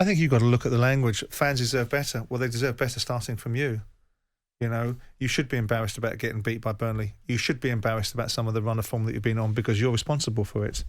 I think you've got to look at the language. Fans deserve better. Well, they deserve better starting from you. You know, you should be embarrassed about getting beat by Burnley. You should be embarrassed about some of the run of form that you've been on because you're responsible for it.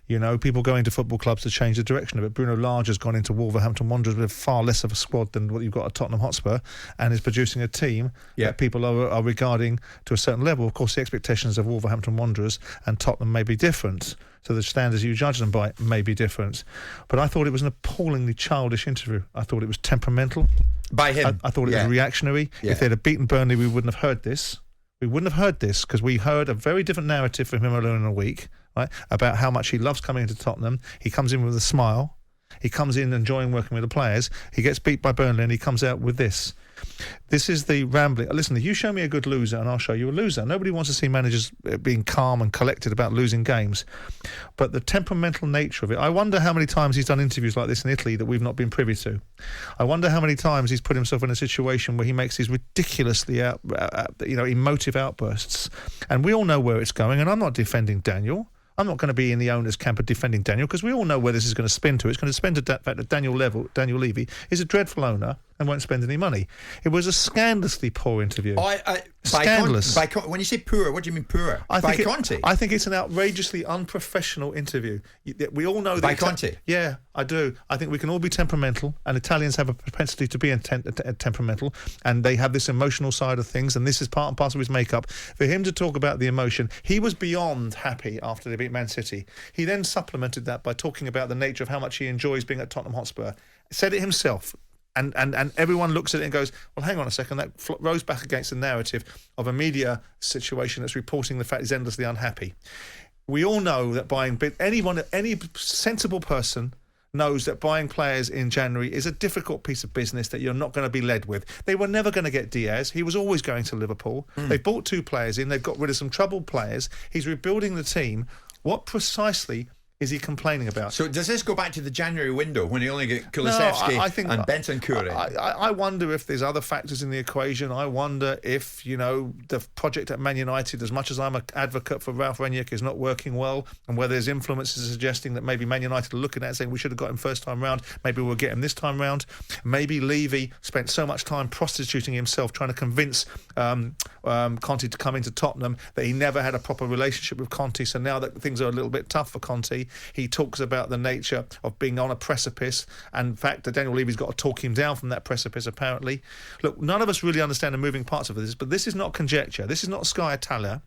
You know, people go into football clubs to change the direction of it. Bruno Lage has gone into Wolverhampton Wanderers with far less of a squad than what you've got at Tottenham Hotspur and is producing a team that people are regarding to a certain level. Of course, the expectations of Wolverhampton Wanderers and Tottenham may be different. So the standards you judge them by may be different. But I thought it was an appallingly childish interview. I thought it was temperamental. By him? I thought it was reactionary. Yeah. If they'd have beaten Burnley, we wouldn't have heard this. We wouldn't have heard this because we heard a very different narrative from him earlier in a week, right, about how much he loves coming into Tottenham. He comes in with a smile. He comes in enjoying working with the players. He gets beat by Burnley and he comes out with this. This is the rambling. Listen, if you show me a good loser and I'll show you a loser. Nobody wants to see managers being calm and collected about losing games. But the temperamental nature of it, I wonder how many times he's done interviews like this in Italy that we've not been privy to. I wonder how many times he's put himself in a situation where he makes these ridiculously emotive outbursts. And we all know where it's going, and I'm not defending Daniel. I'm not going to be in the owner's camp of defending Daniel because we all know where this is going to spin to. It's going to spin to the fact that Daniel Levy is a dreadful owner and won't spend any money. It was a scandalously poor interview. Scandalous. When you say poor, what do you mean poor? By Conte? I think it's an outrageously unprofessional interview. We all know that. By Conte? Yeah, I do. I think we can all be temperamental, and Italians have a propensity to be temperamental, and they have this emotional side of things, and this is part and parcel of his makeup. For him to talk about the emotion, he was beyond happy after they beat Man City. He then supplemented that by talking about the nature of how much he enjoys being at Tottenham Hotspur. Said it himself. And everyone looks at it and goes, well, hang on a second, that rose back against the narrative of a media situation that's reporting the fact he's endlessly unhappy. We all know that any sensible person knows that buying players in January is a difficult piece of business that you're not going to be led with. They were never going to get Diaz. He was always going to Liverpool. They bought 2 players in. They've got rid of some troubled players. He's rebuilding the team. What precisely is he complaining about? So does this go back to the January window when he only got Kulusevski and Bentancur? I wonder if there's other factors in the equation. I wonder if, the project at Man United, as much as I'm an advocate for Ralph Rangnick, is not working well, and whether there's influences suggesting that maybe Man United are looking at it saying we should have got him first time round, maybe we'll get him this time round. Maybe Levy spent so much time prostituting himself trying to convince Conte to come into Tottenham that he never had a proper relationship with Conte, so now that things are a little bit tough for Conte, he talks about the nature of being on a precipice, and in fact that Daniel Levy's got to talk him down from that precipice apparently. Look, none of us really understand the moving parts of this, but this is not conjecture. This is not Sky Italia,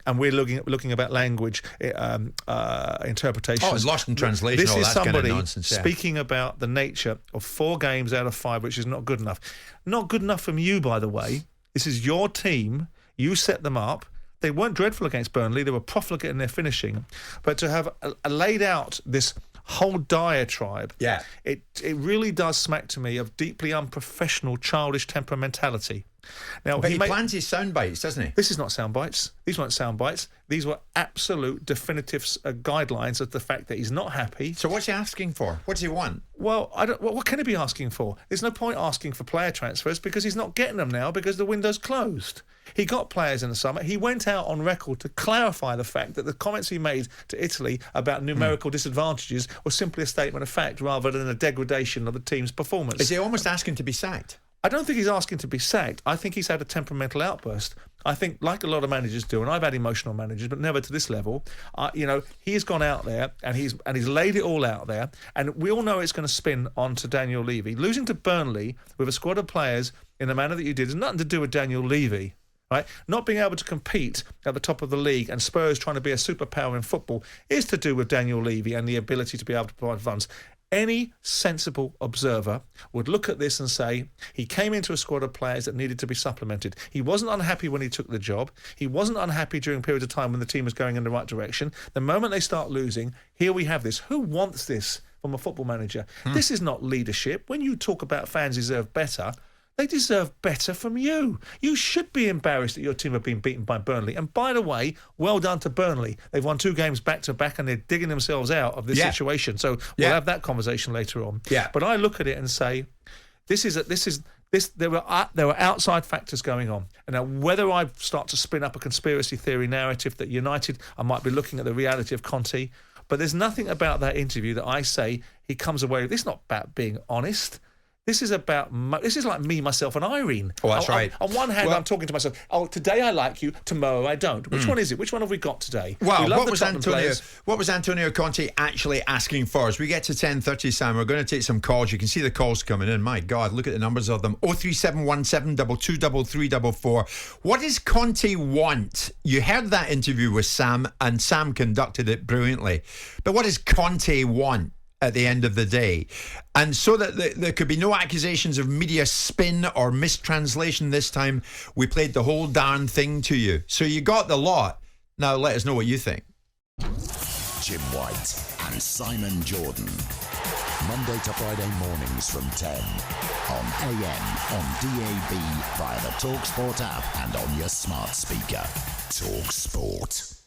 and we're looking about language interpretation. Oh, it's lost in translation. This is somebody kind of nonsense, speaking about the nature of 4 games out of 5, which is not good enough. Not good enough from you, by the way. This is your team. You set them up. They weren't dreadful against Burnley. They were profligate in their finishing. But to have laid out this whole diatribe, it really does smack to me of deeply unprofessional, childish temperamentality. Now, but he plans his sound bites, doesn't he? This is not sound bites. These weren't sound bites. These were absolute definitive guidelines of the fact that he's not happy. So what's he asking for? What does he want? Well, what can he be asking for? There's no point asking for player transfers because he's not getting them now because the window's closed. He got players in the summer. He went out on record to clarify the fact that the comments he made to Italy about numerical disadvantages were simply a statement of fact rather than a degradation of the team's performance. Is he almost asking to be sacked? I don't think he's asking to be sacked. I think he's had a temperamental outburst. I think, like a lot of managers do, and I've had emotional managers, but never to this level. He's gone out there and he's laid it all out there, and we all know it's going to spin onto Daniel Levy. Losing to Burnley with a squad of players in the manner that you did has nothing to do with Daniel Levy. Right? Not being able to compete at the top of the league and Spurs trying to be a superpower in football is to do with Daniel Levy and the ability to be able to provide funds. Any sensible observer would look at this and say he came into a squad of players that needed to be supplemented. He wasn't unhappy when he took the job. He wasn't unhappy during periods of time when the team was going in the right direction. The moment they start losing, here we have this. Who wants this from a football manager? This is not leadership. When you talk about fans deserve better, they deserve better from you. You should be embarrassed that your team have been beaten by Burnley. And by the way, well done to Burnley. They've won 2 games back-to-back and they're digging themselves out of this situation. So we'll have that conversation later on. Yeah. But I look at it and say, there were outside factors going on. And now whether I start to spin up a conspiracy theory narrative that United, I might be looking at the reality of Conte, But there's nothing about that interview that I say he comes away with. This is not about being honest. This is about. This is like me, myself, and Irene. Oh, that's right. On one hand, I'm talking to myself. Oh, today I like you. Tomorrow I don't. Which one is it? Which one have we got today? Well, we what was Antonio Conte actually asking for? As we get to 10:30, Sam, we're going to take some calls. You can see the calls coming in. My God, look at the numbers of them. 03717 223344. What does Conte want? You heard that interview with Sam, and Sam conducted it brilliantly. But what does Conte want at the end of the day? And so that there could be no accusations of media spin or mistranslation this time, we played the whole darn thing to you. So you got the lot. Now let us know what you think. Jim White and Simon Jordan. Monday to Friday mornings from 10 on AM, on DAB, via the talkSPORT app and on your smart speaker. talkSPORT.